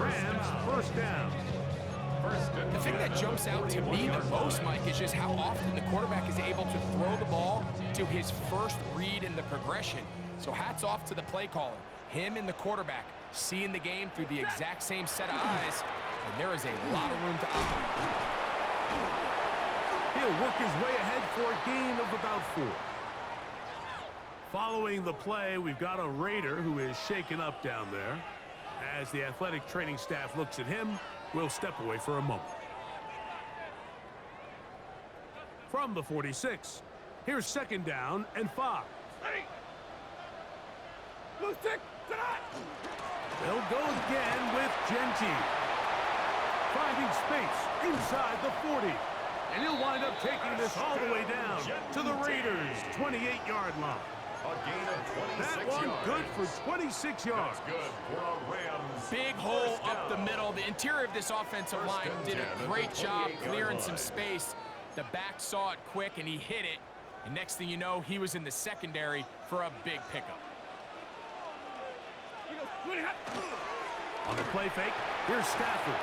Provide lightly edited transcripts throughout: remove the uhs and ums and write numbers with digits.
Rams first down. The thing that jumps out to me the most, Mike, is just how often the quarterback is able to throw the ball to his first read in the progression. So hats off to the play caller. Him and the quarterback seeing the game through the exact same set of eyes, and there is a lot of room to operate. He'll work his way ahead for a gain of about 4. Following the play, we've got a Raider who is shaken up down there. As the athletic training staff looks at him, we'll step away for a moment. From the 46, here's second down and 5. They'll go again with Genty. Finding space inside the 40. And he'll wind up taking this all the way down to the Raiders' 28-yard line. A gain of 26 That one yards. good for 26 yards. That's good for a Rams. Big hole up the middle. The interior of this offensive line did a great job clearing some space. The back saw it quick, and he hit it. And next thing you know, he was in the secondary for a big pickup. On the play fake, here's Stafford.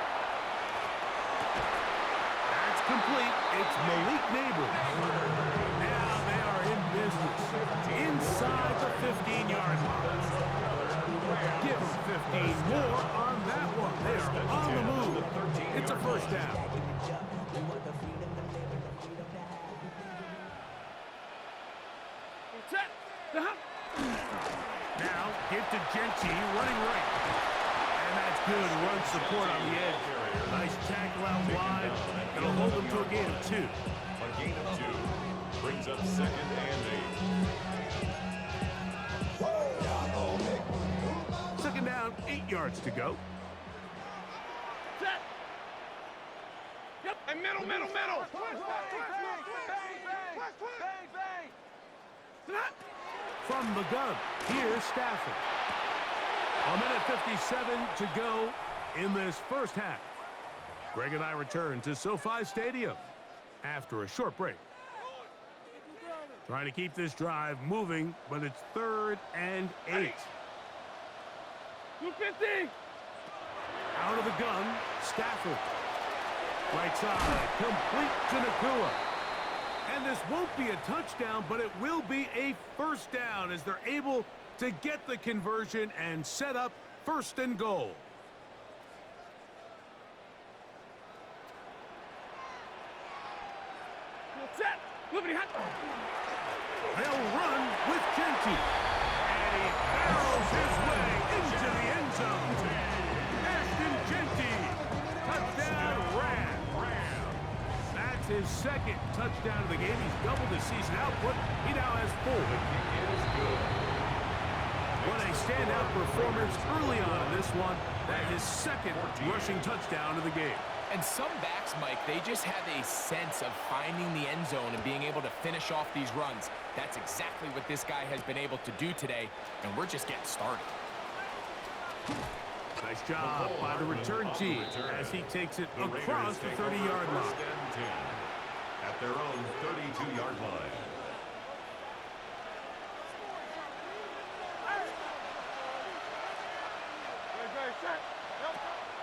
That's complete. It's Malik Neighbors. Now they are in business. Inside the 15-yard line. Give them 15 more on that one. They are on the move. It's a first down. Now, give to Genty, running right. And that's good run support on the edge. Nice tackle out wide. It'll hold them to a gain of 2. A gain of 2 brings up second and 8. Second down, 8 yards to go. Set. Yep, and middle. From the gun, here's Stafford. A minute 57 to go in this first half. Greg and I return to SoFi Stadium after a short break. Trying to keep this drive moving, but it's 3rd and 8. 250. Out of the gun, Stafford. Right side, complete to Nakua. And this won't be a touchdown, but it will be a first down as they're able to get the conversion and set up 1st and goal. Set. Liberty hot. They'll run with Genty. And he barrels his way into the end zone. Ashton Genty. Touchdown, Rams. That's his 2nd touchdown of the game. He's doubled his season output. He now has 4. What a standout performance early on in this one. That is 2nd rushing touchdown of the game. And some backs, Mike, they just have a sense of finding the end zone and being able to finish off these runs. That's exactly what this guy has been able to do today, and we're just getting started. Nice job by the return team as he takes it across the 30-yard line. At their own 32-yard line.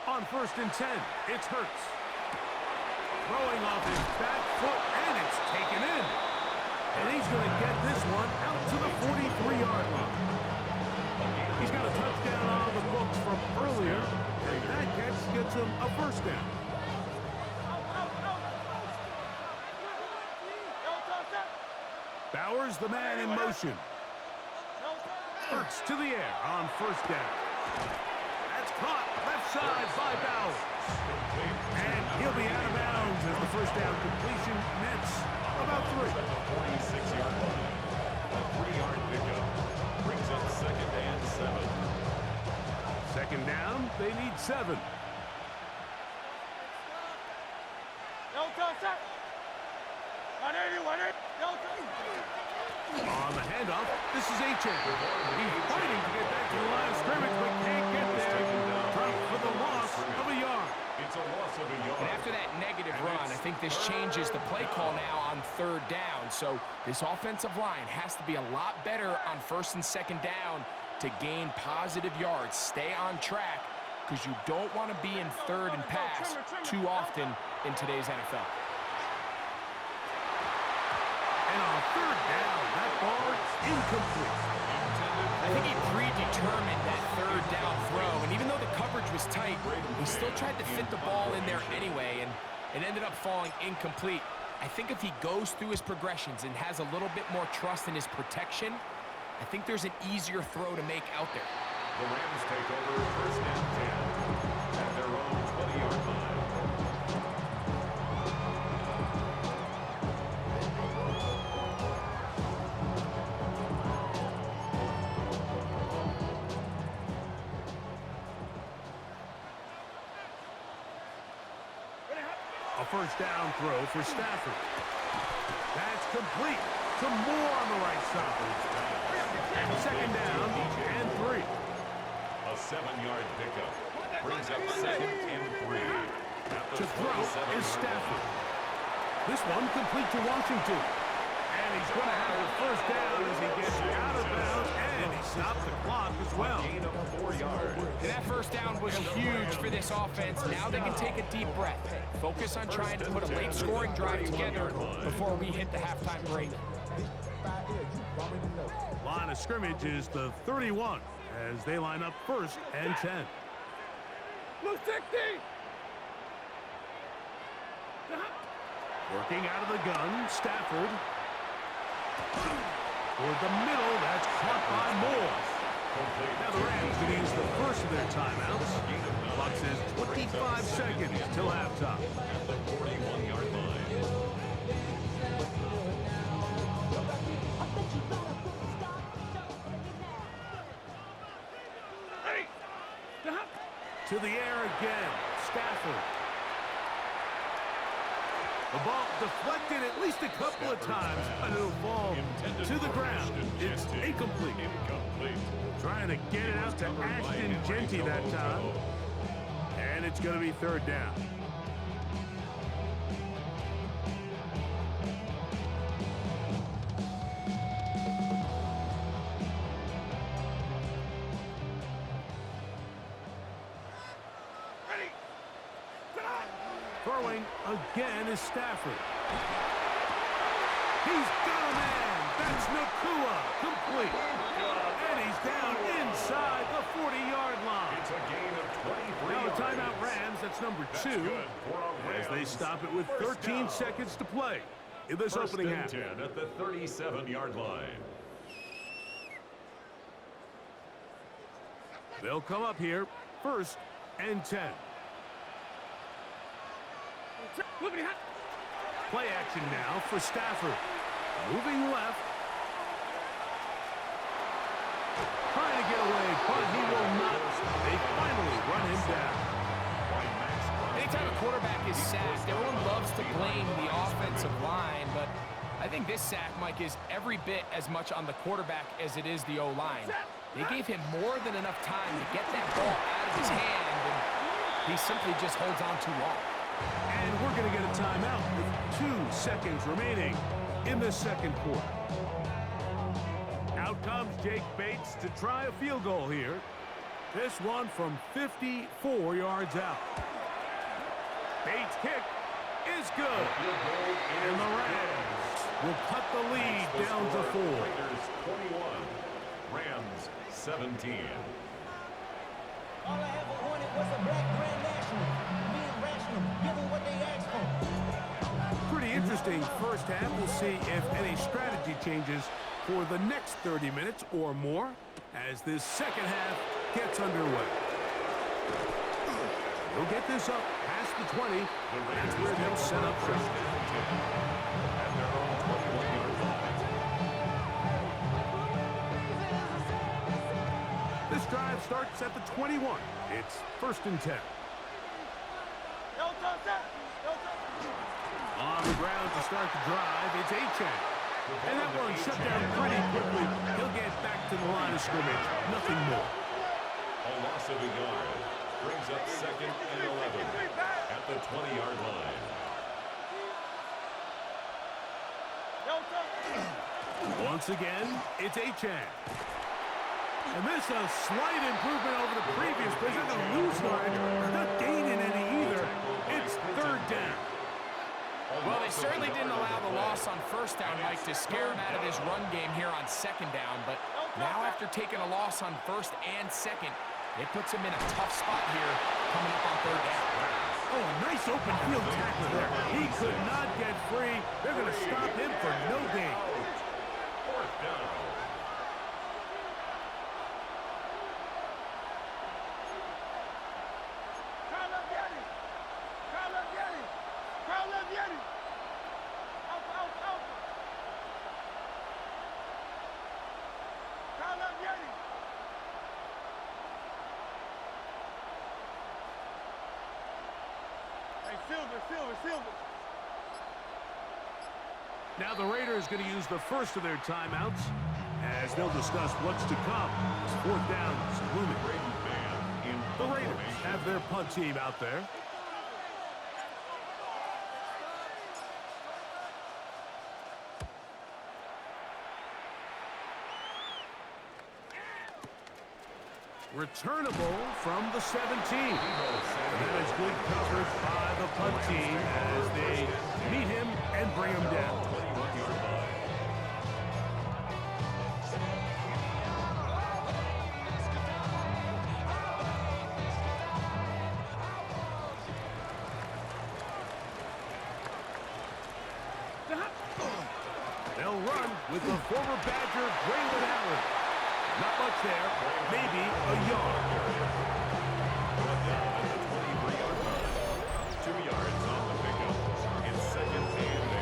On 1st and 10, it's Hurts. Throwing off his back foot, and it's taken in. And he's going to get this one out to the 43-yard line. He's got a touchdown on the books from earlier, and that catch gets him a first down. Bowers, the man in motion. Hurts to the air on 1st down. That's caught left side by Bowers. And he'll be out of bounds as the first down completion nets about 3. At the 46-yard line. A 3-yard pickup brings up second and 7. Second down, they need 7. On the handoff, this is H.A. He's fighting to get back to the line of scrimmage, but can't get there. Drop for the loss of a yard. It's a loss of a yard. And after that negative run, I think this changes the play call now on 3rd down. So this offensive line has to be a lot better on 1st and 2nd down to gain positive yards. Stay on track, because you don't want to be in third and pass too often in today's NFL. And on third down, that ball is incomplete. I think he predetermined that third down throw, and even though the coverage was tight, he still tried to fit the ball in there anyway, and it ended up falling incomplete. I think if he goes through his progressions and has a little bit more trust in his protection, I think there's an easier throw to make out there. The Rams take over first and 10 at their own 20-yard line. A first down throw for Stafford. That's complete to Moore on the right side. Second down and 3. A 7-yard pickup brings up second and 3. To throw is Stafford. This one complete to Washington. And he's going to have a first down as he gets out of bounds, and he stopped the clock as well. Gain of 4 yards. And that first down was huge for this offense. Now they can take a deep breath. Focus on trying to put a late scoring drive together before we hit the halftime break. Line of scrimmage is the 31 as they line up first and 10. Blue 60. Working out of the gun, Stafford. Toward the middle, that's caught by Moore. Now the Rams can use the first of their timeouts. The clock says 25 seconds till halftime. At the 41-yard line. Ready. To the air again, Stafford. The ball deflected at least a couple of times, but it'll fall to the ground. It's incomplete. Trying to get it out to Ashton Genty that time. And it's going to be third down. Ready. Throwing again is Stafford. He's got a man. That's Nakua. Complete. And he's down inside the 40-yard line. It's a gain of 23 Now a yards. timeout Rams. That's number 2. Good for a As they Rams. stop it with First 13 down. seconds to play in this First opening and half. 10 at the 37-yard line. They'll come up here first and 10. Liberty hot. Play action now for Stafford. Moving left. Trying to get away, but he will not. They finally run him down. Anytime a quarterback is sacked, everyone loves to blame the offensive line, but I think this sack, Mike, is every bit as much on the quarterback as it is the O-line. They gave him more than enough time to get that ball out of his hand, and he simply just holds on too long. And we're going to get a timeout with 2 seconds remaining in the second quarter. Out comes Jake Bates to try a field goal here. This one from 54 yards out. Bates' kick is good. And the Rams will cut the lead down to 4. Raiders 21, Rams 17. All I ever wanted was a black grand national. Being rational, giving what they asked for. Pretty interesting first half. We'll see if any strategy changes for the next 30 minutes or more as this second half gets underway. We'll get this up past the 20. That's where they'll set up shop. At their own 21-yard line. This drive starts at the 21. It's first and 10. On the ground to start the drive, it's Achane. And that one shut down pretty quickly. He'll get back to the line of scrimmage. Nothing more. A loss of a yard brings up second and 11 at the 20-yard line. Once again, it's Achane. And this a slight improvement over the previous play. They're going to lose yardage. They're not gaining any either. It's third down. Well, they certainly didn't allow the loss on first down, Mike, to scare him out of his run game here on second down. But now after taking a loss on first and second, it puts him in a tough spot here coming up on third down. Oh, a nice open field tackle there. He could not get free. They're going to stop him for no gain. Fourth down. Silver. Now the Raiders going to use the first of their timeouts as they'll discuss what's to come. It's fourth down. Looming. The Raiders have their punt team out there. Returnable from the 17. And that is good coverage by the punt team as they meet him and bring him down. They'll run with the former Badger, Braylon Allen. Not much there, maybe a yard. 2 yards on the pickup. It's second and 8.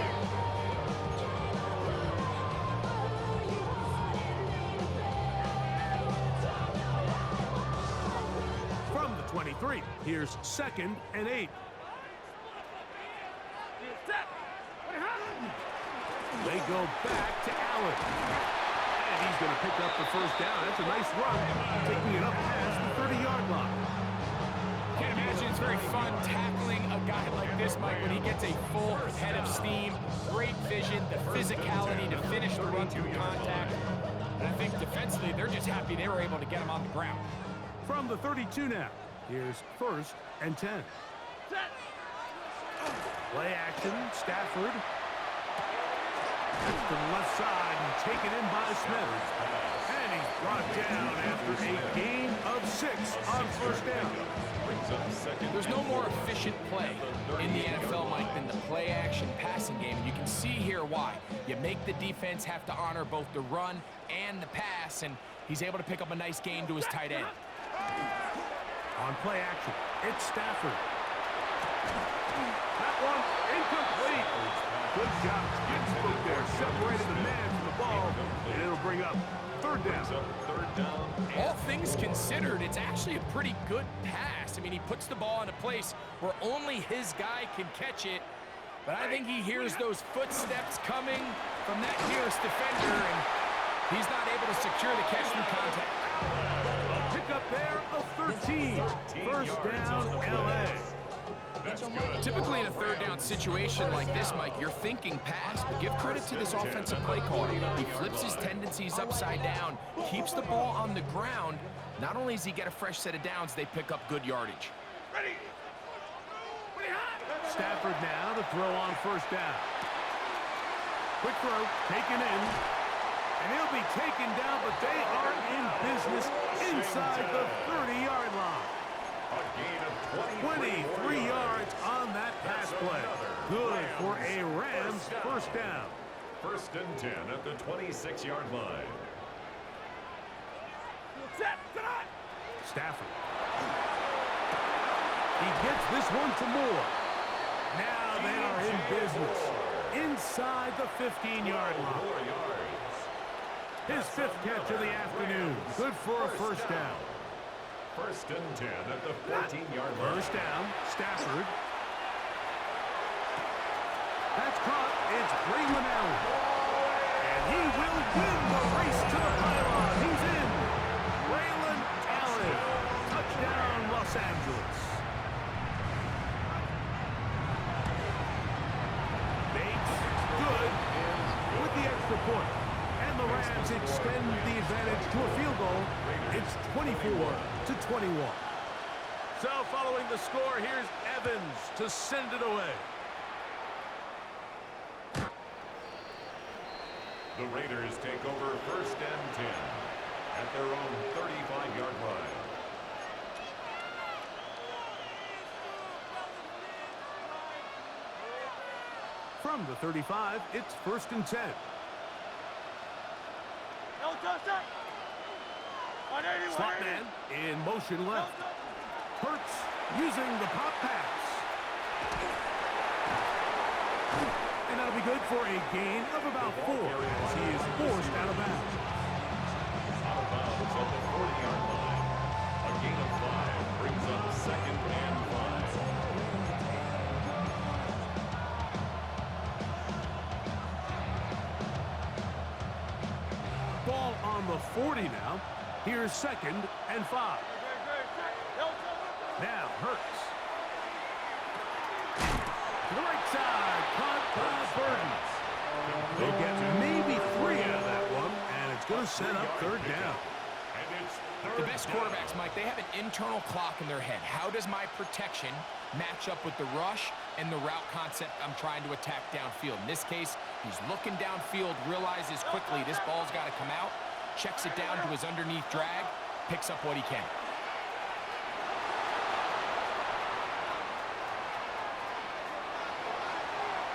From the 23, here's second and 8. They go back to Allen. And he's going to pick up the first down. That's a nice run, taking it up past the 30-yard line. Can't imagine it's very fun tackling a guy like this, Mike, when he gets a full head of steam, great vision, the physicality to finish the run through contact. And I think defensively, they're just happy they were able to get him on the ground. From the 32 now, here's first and 10. Play action, Stafford. That's to the left side and taken in by Smith. And he's brought down after a gain of 6 on first down. There's no more efficient play in the NFL, Mike, than the play-action passing game. And you can see here why. You make the defense have to honor both the run and the pass, and he's able to pick up a nice gain to his tight end. On play action, it's Stafford. That one incomplete. Good job. Ginsburg there separated the man from the ball, and it'll bring up third down. All things considered, it's actually a pretty good pass. I mean, he puts the ball in a place where only his guy can catch it. But I think he hears those footsteps coming from that nearest defender, and he's not able to secure the catch through contact. A pickup there of 13. First down, L.A. Typically in a third down situation like this, Mike, you're thinking pass, but give credit to this offensive play caller. He flips his tendencies upside down, keeps the ball on the ground. Not only does he get a fresh set of downs, they pick up good yardage. Stafford now to throw on first down. Quick throw, taken in. And he'll be taken down, but they are in business inside the 30-yard line. 23 yards on that pass play. Good for a Rams first down. First and 10 at the 26-yard line. Stafford. He gets this one to Moore. Now they are in business inside the 15-yard line. His 5th catch of the afternoon. Good for a first down. First and 10 at the 14-yard line. First down, Stafford. That's caught. It's Braylon Allen. And he will win the race to the pylon. He's in. Braylon Allen. Touchdown, Los Angeles. Bates, good with the extra point. And the Rams extend the advantage to a field goal 24-21. So following the score, here's Evans to send it away. The Raiders take over 1st and 10 at their own 35-yard line. From the 35, it's 1st and 10. Slot man in motion left. Hurts using the pop pass. And that'll be good for a gain of about 4 as he is forced out of bounds. Out of bounds at the 40-yard line. A gain of 5 brings up 2nd and 5. Ball on the 40 now. Here's 2nd and 5. Now Hurts. To the right side, caught by Burton. They'll get maybe 3 out of that one, and it's going to set up 3rd down. The best quarterbacks, Mike, they have an internal clock in their head. How does my protection match up with the rush and the route concept I'm trying to attack downfield? In this case, he's looking downfield, realizes quickly this ball's got to come out, checks it down to his underneath drag, picks up what he can.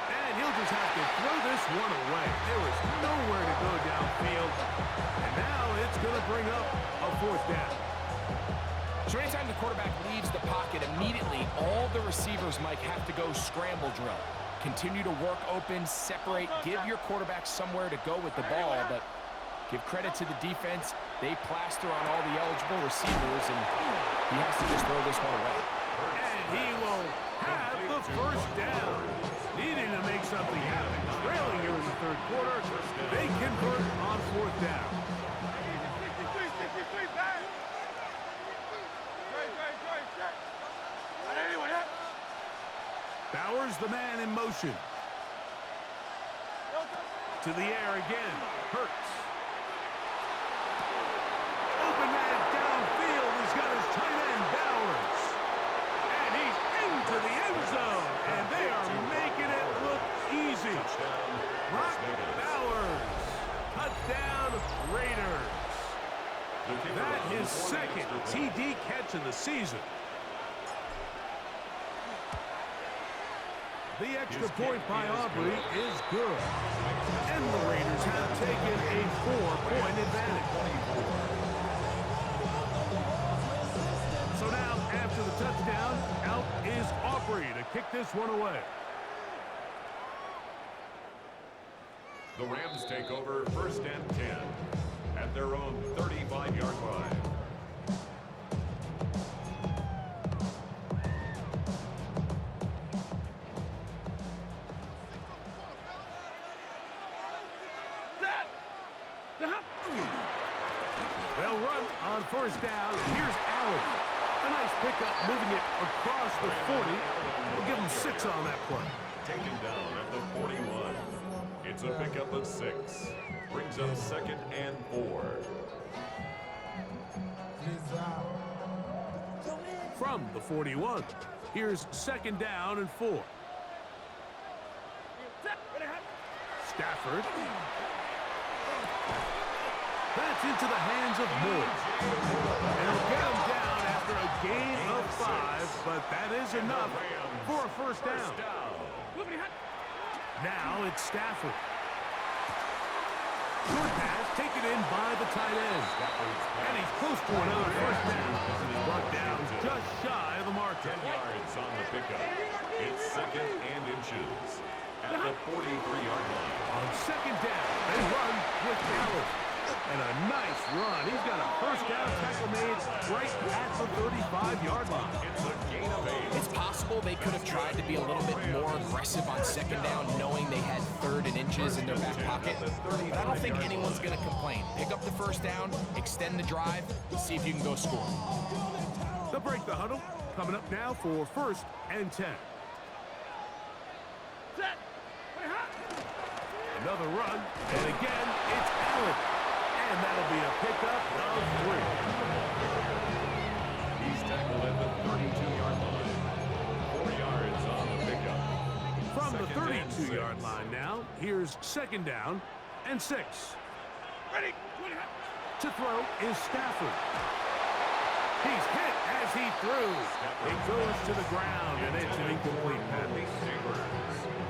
And he'll just have to throw this one away. There was nowhere to go downfield. And now it's going to bring up a 4th down. So anytime the quarterback leaves the pocket, immediately all the receivers, Mike, have to go scramble drill. Continue to work open, separate, give your quarterback somewhere to go with the ball, but give credit to the defense. They plaster on all the eligible receivers, and he has to just throw this one away. And he will have the 1st down. Needing to make something happen. Trailing here in the 3rd quarter. They convert on 4th down. Bowers, the man in motion. To the air again. Hurts. Open man downfield. He's got his tight end, Bowers. And he's into the end zone. And they are making it look easy. Brock Bowers. Touchdown, Raiders. That is 2nd TD catch of the season. The extra point by Aubrey is good. And the Raiders have taken a 4-point advantage. So now, after the touchdown, out is Aubrey to kick this one away. The Rams take over 1st and 10 at their own 35-yard line. They'll run on 1st down. Here's Allen. A nice pickup, moving it across the 40. We'll give him 6 on that play. Taken down at the 41. It's a pickup of 6. Brings up 2nd and 4. From the 41, here's 2nd down and 4. Stafford. That's into the hands of Moore. And he'll get him down after a gain of 5, but that is enough for a 1st down. Now it's Stafford. Short pass taken in by the tight end. And he's close to another 1st down. Brought down just shy of the marker. 10 yards on the pickup. It's 2nd and inches at the 43-yard line. On 2nd down, they run with Allen. And a nice run. He's got a 1st down tackle made right at the 35-yard line. It's a gain of 8. It's possible they could have tried to be a little bit more aggressive on 2nd down, knowing they had 3rd and inches in their back pocket. But I don't think anyone's going to complain. Pick up the 1st down, extend the drive, see if you can go score. They'll break the huddle. Coming up now for 1st and 10. Another run, and again, it's Allen. And that'll be a pickup of 3. He's tackled at the 32-yard line. 4 yards on the pickup. From the Second and 32-yard 6. line now, here's 2nd down and 6. Ready. To throw is Stafford. He's hit as he threw. It goes to the ground, and it's an incomplete pass.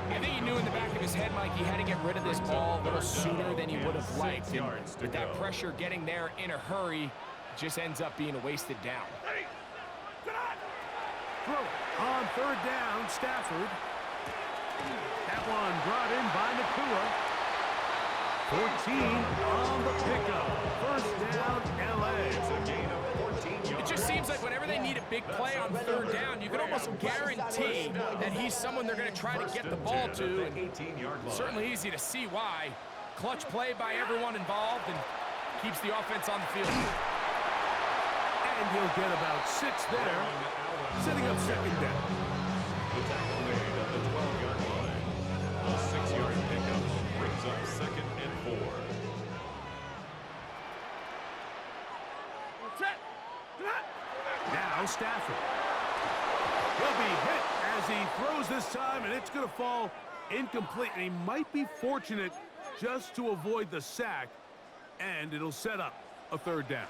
I think he knew in the back of his head, Mike, he had to get rid of this ball a little sooner than he would have liked. And with that pressure getting there in a hurry, it just ends up being a wasted down. Ready. Throw on 3rd down, Stafford. That one brought in by Nakua. 14 on the pickup. 1st down, LA. It's a gain of 14 yards. It just seems like whenever they need a big play on 3rd down, you can almost guarantee that he's someone they're going to try to get the ball to. And 18-yard line. certainly easy to see why. Clutch play by everyone involved and keeps the offense on the field. And he'll get about 6 there, setting up 2nd down. The tackle made at the 12-yard line. A 6-yard pickup brings up 2nd and 4. Set. Now Stafford. He'll be hit as he throws this time, and it's going to fall incomplete. And he might be fortunate just to avoid the sack, and it'll set up a 3rd down.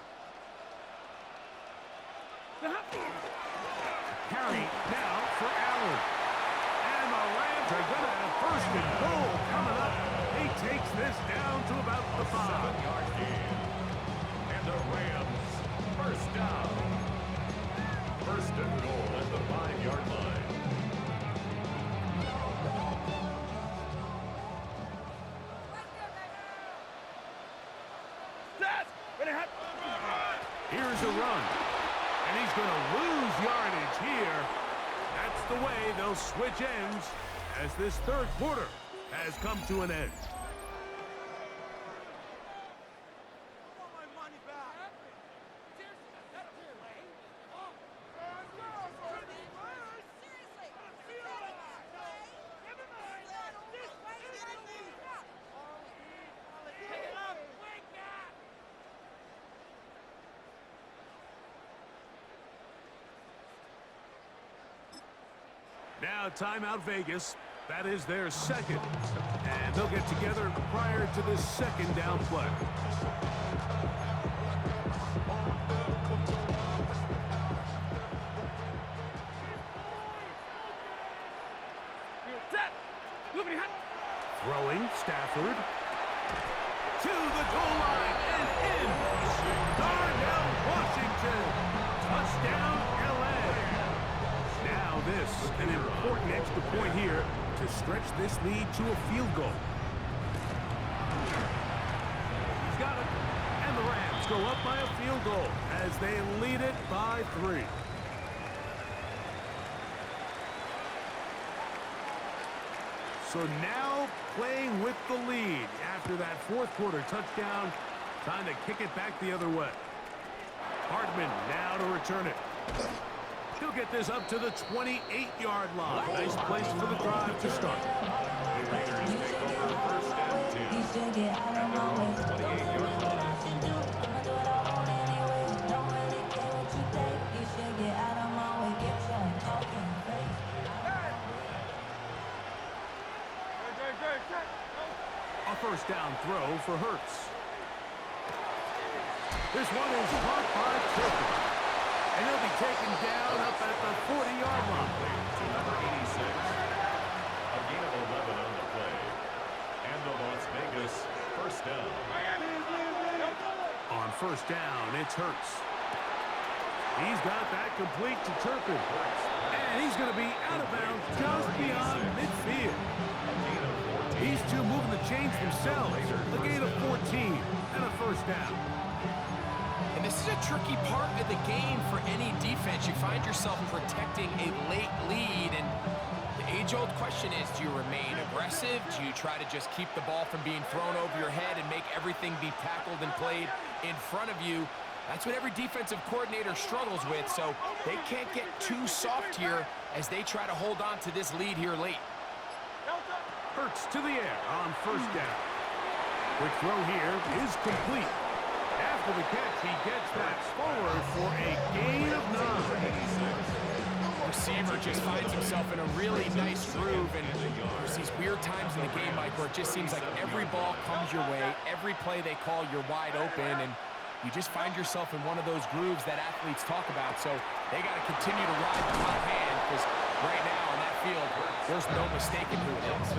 Carry now for Allen. And the Rams are going to have 1st and goal coming up. He takes this down to about the 5. 7-yard gain. And the Rams, 1st down. 1st and goal at the 5-yard line. Set. Ready. Here's a run. And he's going to lose yardage here. That's the way they'll switch ends as this 3rd quarter has come to an end. Now timeout Vegas. That is their 2nd. And they'll get together prior to this 2nd down play. Set. Throwing Stafford. To the goal line and in. Darnell Washington. Touchdown LA. Now this, an important extra point here to stretch this lead to a field goal. He's got it. And the Rams go up by a field goal as they lead it by 3. So now playing with the lead after that 4th quarter touchdown, trying to kick it back the other way. Hartman now to return it. He'll get this up to the 28-yard line. Nice place for the drive to start. The Raiders take over 1st and 10. At their own 28-yard line. A 1st down throw for Hurts. This one is caught by Turpin. And he'll be taken down up at the 40-yard line. To number 86. A gain of 11 on the play. And the Las Vegas 1st down. On 1st down, it's Hurts. He's got that complete to Turpin. And he's going to be out of bounds just beyond midfield. These two moving the chains themselves. A gain of 14 and a 1st down. And this is a tricky part of the game for any defense. You find yourself protecting a late lead, and the age-old question is, do you remain aggressive? Do you try to just keep the ball from being thrown over your head and make everything be tackled and played in front of you? That's what every defensive coordinator struggles with, so they can't get too soft here as they try to hold on to this lead here late. Hurts to the air on 1st down. Quick throw here is complete. After the catch, he gets that forward for a gain of 9. Receiver just finds himself in a really nice groove, and there's these weird times in the game, Mike, where it just seems like every ball comes your way, every play they call, you're wide open, and you just find yourself in one of those grooves that athletes talk about. So they got to continue to ride the hot hand, because right now on that field, there's no mistaking who it is.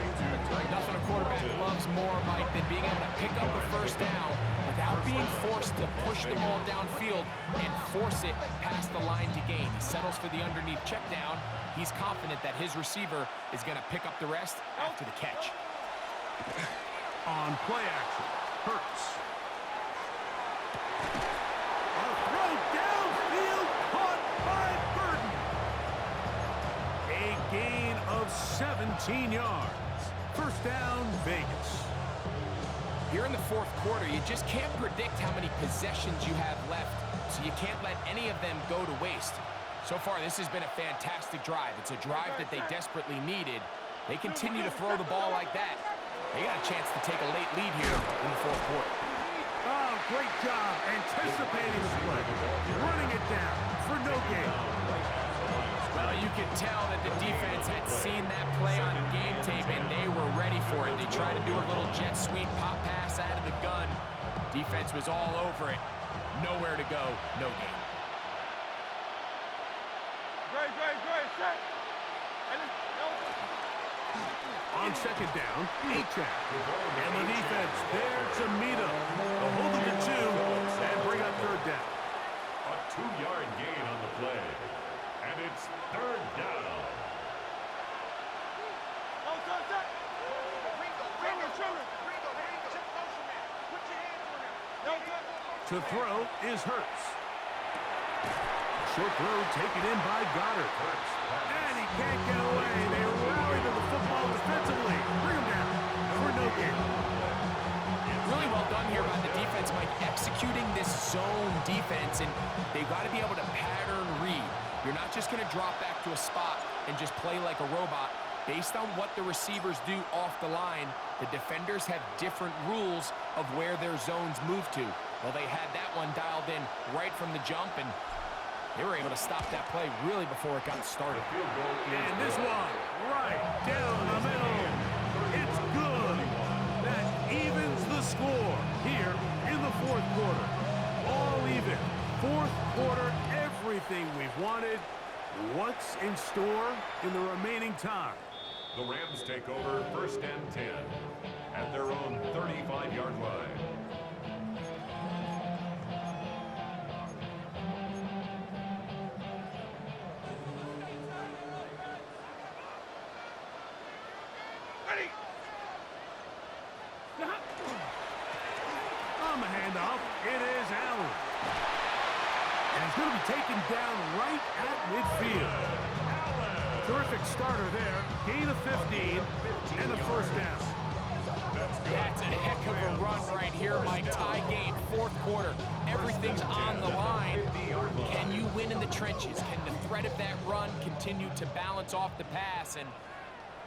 Nothing a quarterback loves more, Mike, than being able to pick up a first down without being forced to push the ball downfield and force it past the line to gain. He settles for the underneath check down. He's confident that his receiver is going to pick up the rest after the catch. On play action, Hurts. A throw downfield caught by Burton. A gain of 17 yards. First down, Vegas. Here in the fourth quarter, you just can't predict how many possessions you have left, so you can't let any of them go to waste. So far, this has been a fantastic drive. It's a drive that they desperately needed. They continue to throw the ball like that. They got a chance to take a late lead here in the fourth quarter. Oh, great job anticipating the play. Running it down for no gain. Well, you could tell that the defense had seen that play on game tape, and they were ready for it. They tried to do a little jet sweep pop pass out of the gun. Defense was all over it. Nowhere to go, no gain. Great, set. On second down, A-Track. And the defense there to meet him. They'll hold it to 2 and bring up third down. A 2-yard gain on the play. And it's third down. To throw is Hurts. Short throw taken in by Goddard. And he can't get away. They rally to the football defensively. Bring him down for no gain. Really well done here by the defense, Mike, executing this zone defense, and they've got to be able to pattern read. You're not just going to drop back to a spot and just play like a robot. Based on what the receivers do off the line, the defenders have different rules of where their zones move to. Well, they had that one dialed in right from the jump, and they were able to stop that play really before it got started. And this one, right down the middle. It's good. That evens the score here in the fourth quarter. All even. Fourth quarter, everything we've wanted. What's in store in the remaining time? The Rams take over first and 10 at their own 35-yard line. Ready. On the handoff, it is Allen. And he's going to be taken down right at midfield. Terrific starter there. Gain of 15 and a first down. That's a heck of a run right here, Mike. Tie game, fourth quarter. Everything's on the line. Can you win in the trenches? Can the threat of that run continue to balance off the pass? And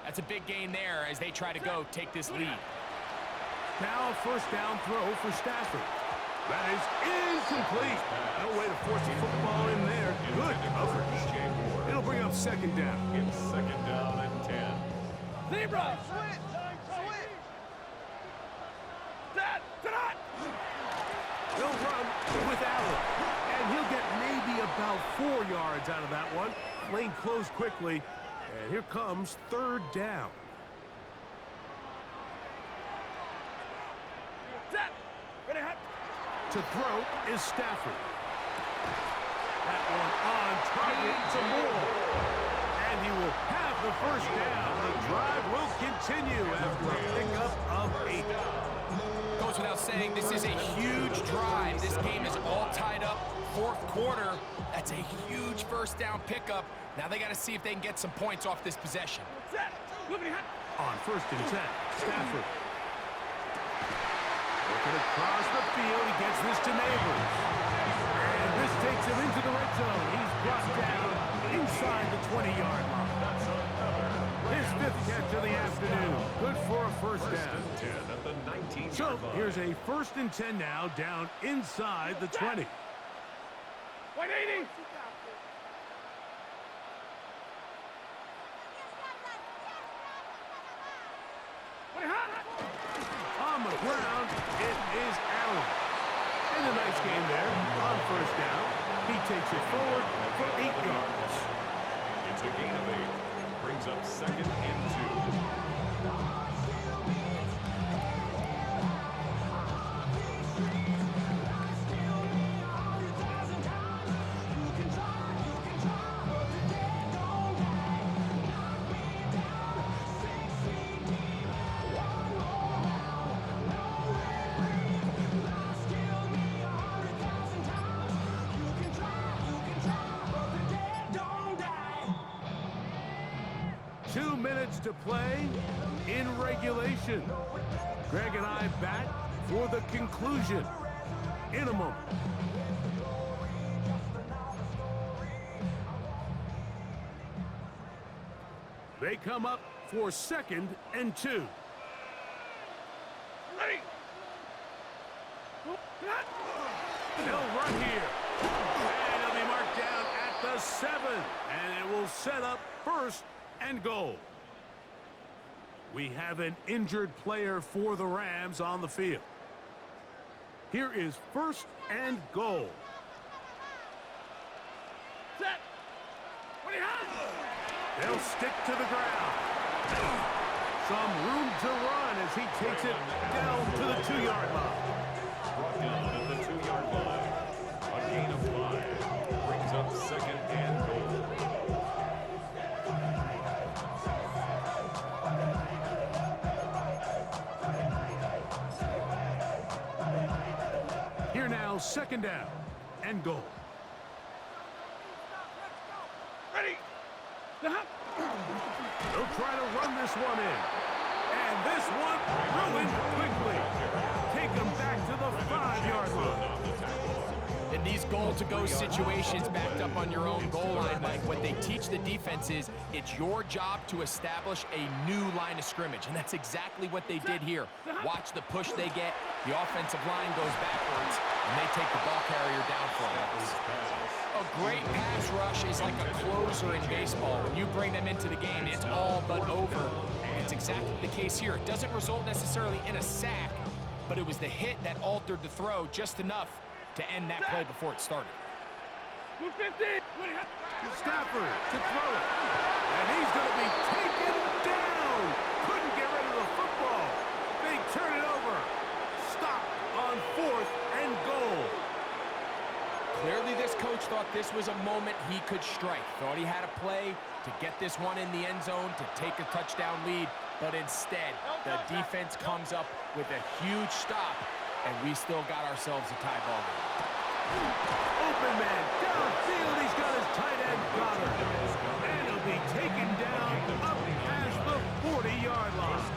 that's a big gain there as they try to go take this lead. Now a first down throw for Stafford. That is incomplete. No way to force the football in there. Good coverage. It'll bring up second down. It's second down and 10. Zebra. Switch. He'll run with Allen. And he'll get maybe about 4 yards out of that one. Lane closed quickly. And here comes third down. Set. Ready, hot. To throw is Stafford. That one on target to Moore. And he will have the first down. The drive will continue after a pickup of 8. Goes without saying, this is a huge drive. This game is all tied up. Fourth quarter, that's a huge first down pickup. Now they got to see if they can get some points off this possession. Set. Loopity hot. On first and 10, Stafford. Looking across the field, he gets this to Neighbors. And this takes him into the red zone. He's brought down inside the 20-yard line. His 5th catch of the afternoon. afternoon. Good for a first First down. and 10 at the 19-yard So line. here's a 1st and 10 now, down inside the 20. 180. On the ground, it is Allen. And a nice game there on first down. He takes it forward for 8 yards. It's a gain of 8. Brings up 2nd and 2. To play in regulation. Greg and I back for the conclusion in a moment. They come up for 2nd and 2. Ready. They'll run here. And it'll be marked down at the 7. And it will set up 1st and goal. We have an injured player for the Rams on the field. Here is 1st and goal. Set. What do you have? They'll stick to the ground. Some room to run as he takes it down to the 2-yard line. Brought down at the 2-yard line. A gain of 5. Brings up 2nd and goal. Here now, 2nd down and goal. Ready. They'll try to run this one in. And this one ruined quickly. Take them back to the 5-yard line. In these goal-to-go situations backed up on your own goal line, Mike, what they teach the defense is it's your job to establish a new line of scrimmage, and that's exactly what they did here. Watch the push they get. The offensive line goes backwards, and they take the ball carrier down for a loss. A great pass rush is like a closer in baseball. When you bring them into the game, it's all but over. And it's exactly the case here. It doesn't result necessarily in a sack, but it was the hit that altered the throw just enough to end that play before it started. 250. Stafford to throw it. And he's going to be taken down. Couldn't get rid of the football. They turn it over. Stop on 4th and goal. Clearly this coach thought this was a moment he could strike. Thought he had a play to get this one in the end zone to take a touchdown lead. But instead, the defense comes up with a huge stop, and we still got ourselves a tie ball game. Open man downfield. He's got his tight end Goddard. And he'll be taken down up past the 40-yard line.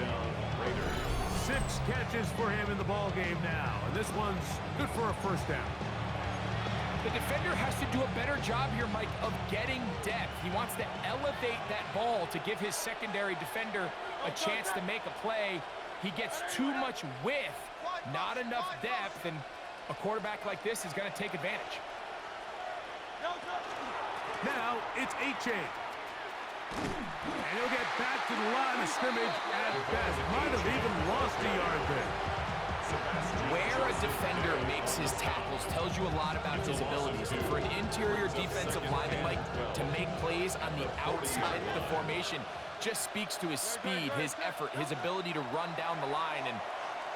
6 catches for him in the ball game now. And this one's good for a 1st down. The defender has to do a better job here, Mike, of getting depth. He wants to elevate that ball to give his secondary defender a chance to make a play. He gets too much width, not enough depth, and a quarterback like this is going to take advantage. Now it's A-Chain. And he'll get back to the line of scrimmage at best. Might have even lost a yard there. Where a defender makes his tackles tells you a lot about his abilities. And for an interior defensive lineman, Mike, to make plays on the outside of the formation just speaks to his speed, his effort, his ability to run down the line. And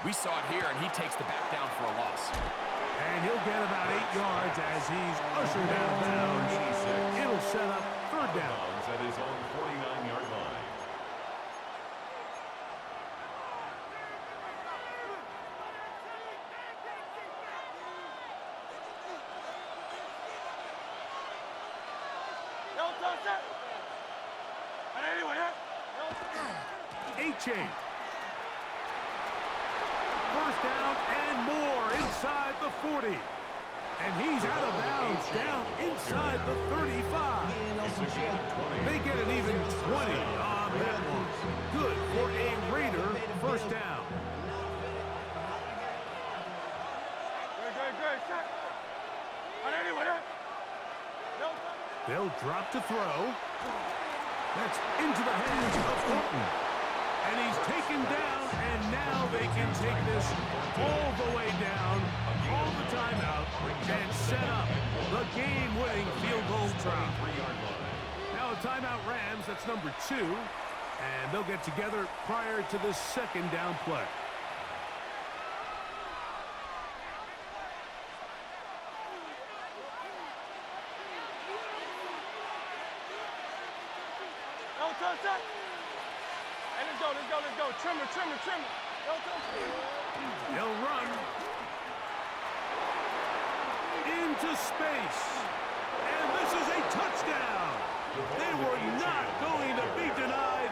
we saw it here, and he takes the back down for a loss. And he'll get about 8 yards as he's ushered out of bounds. It'll set up 3rd down. At his own 49-yard line. A-Chain. 1st down and more inside the 40. And he's out of bounds down inside the 35. They get an even 20 on that one. Good for They'll drop to throw. That's into the hands of Horton. And he's taken down, and now they can take this all the way down, call the timeout, and set up the game-winning field goal try. Now a timeout Rams, that's number 2, and they'll get together prior to the second down play. Hey, let's go. Trimmer. They'll run into space, and this is a touchdown. They were not going to be denied,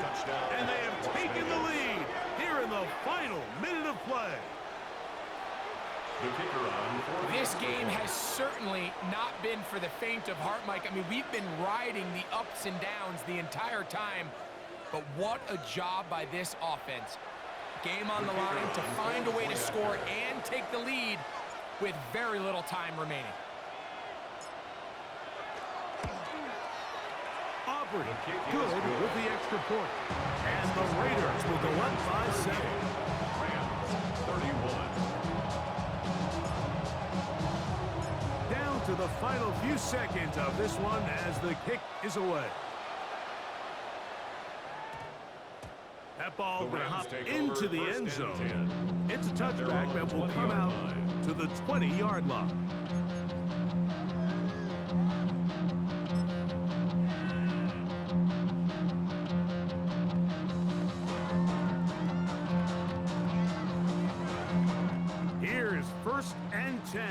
and they have taken the lead here in the final minute of play. This game has certainly not been for the faint of heart, Mike. I mean, we've been riding the ups and downs the entire time, but what a job by this offense. Game on the line to find a way to score and take the lead with very little time remaining. Aubrey, good with the extra point. And the Raiders will go up by 7. Rams, 31. Down to the final few seconds of this one as the kick is away. That ball going to hop into the end zone. It's a touchback that will come out to the 20-yard line. Here's 1st and 10.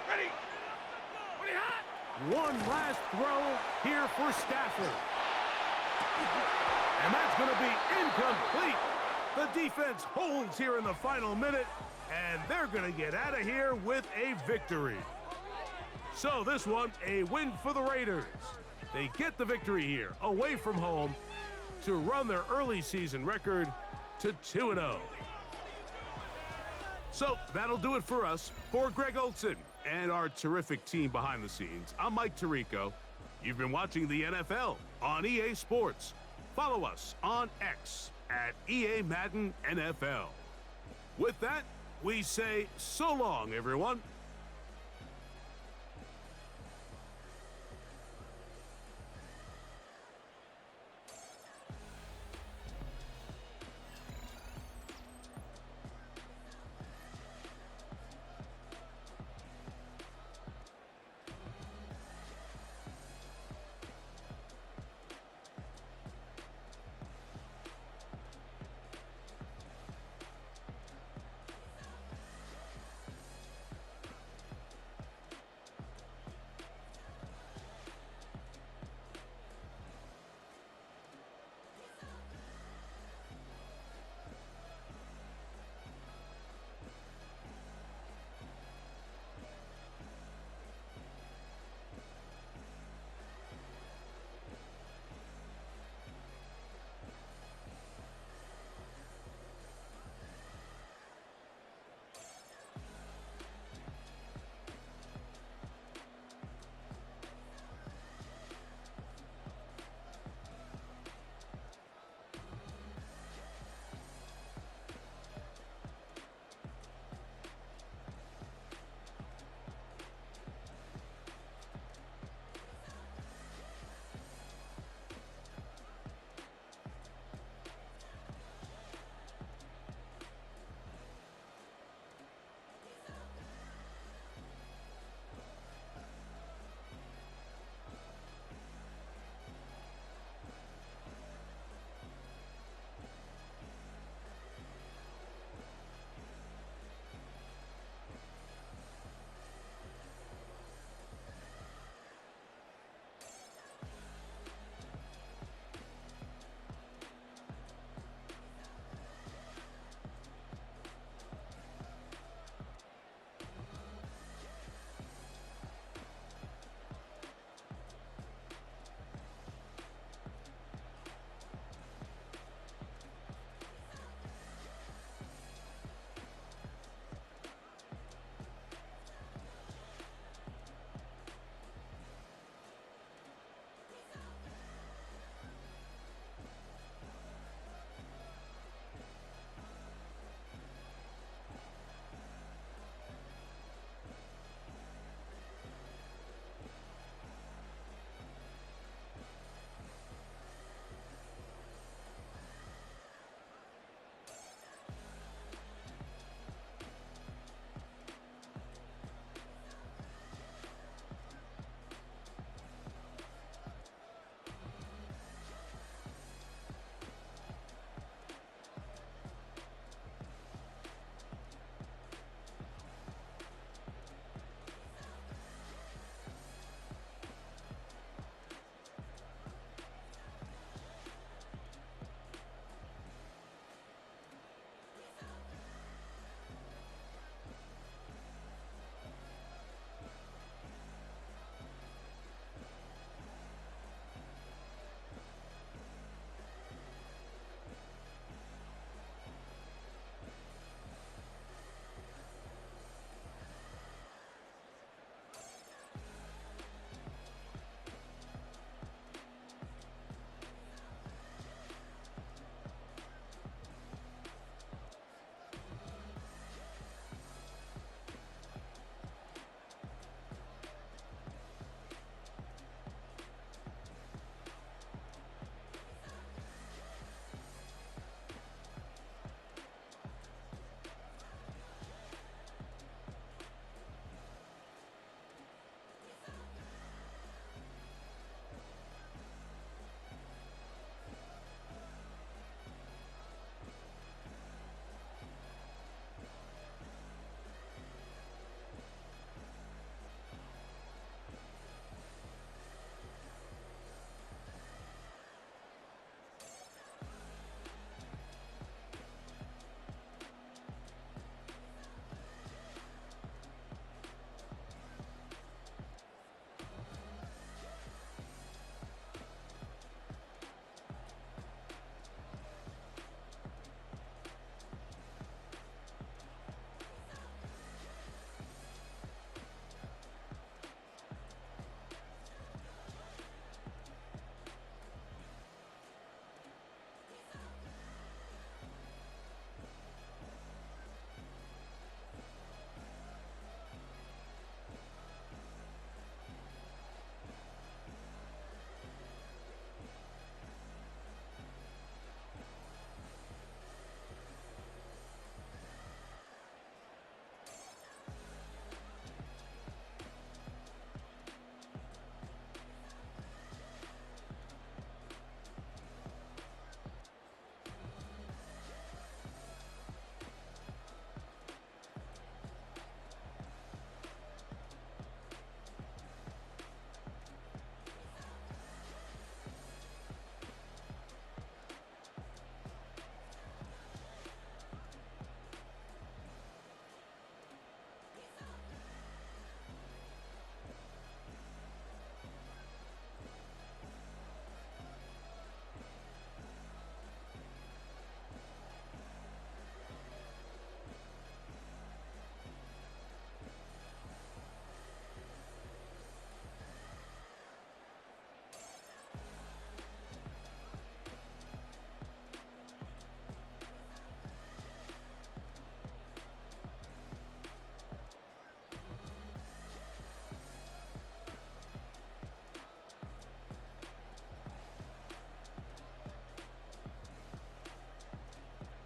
Ready. When he hot. One last throw here for Stafford. And that's going to be incomplete. The defense holds here in the final minute, and they're going to get out of here with a victory. So this one, a win for the Raiders. They get the victory here, away from home, to run their early season record to 2-0. So that'll do it for us. For Greg Olson and our terrific team behind the scenes, I'm Mike Tirico. You've been watching the NFL on EA Sports. Follow us on X at EA Madden NFL. With that, we say so long, everyone.